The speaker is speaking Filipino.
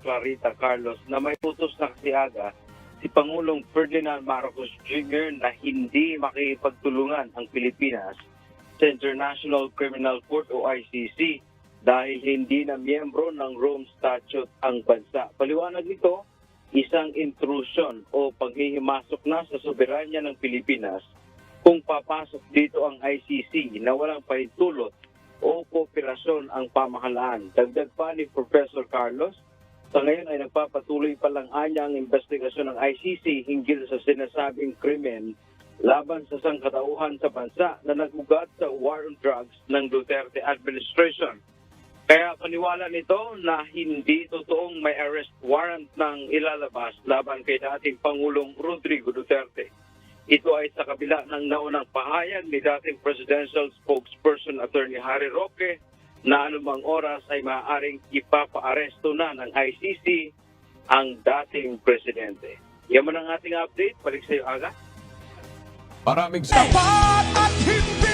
Clarita Carlos na may utos na kasiyaga si Pangulong Ferdinand Marcos Jr. na hindi makipagtulungan ang Pilipinas sa International Criminal Court o ICC dahil hindi na miyembro ng Rome Statute ang bansa. Paliwanag nito, isang intrusion o paghihimasok na sa soberanya ng Pilipinas kung papasok dito ang ICC na walang pahintulot o kooperasyon ang pamahalaan. Dagdag pa ni Professor Carlos, sa ngayon ay nagpapatuloy pa lang anya ang investigasyon ng ICC hinggil sa sinasabing krimen laban sa sangkatauhan sa bansa na nagugat sa war on drugs ng Duterte administration. Kaya paniwala nito na hindi totoong may arrest warrant ng ilalabas laban kay dating Pangulong Rodrigo Duterte. Ito ay sa kabila ng naunang pahayag ni dating presidential spokesperson Attorney Harry Roque na anumang oras ay maaaring ipapa-aresto na ng ICC ang dating presidente. Yan man ang ating update. Balik sa iyo, Aga. Maraming Tapat at hindi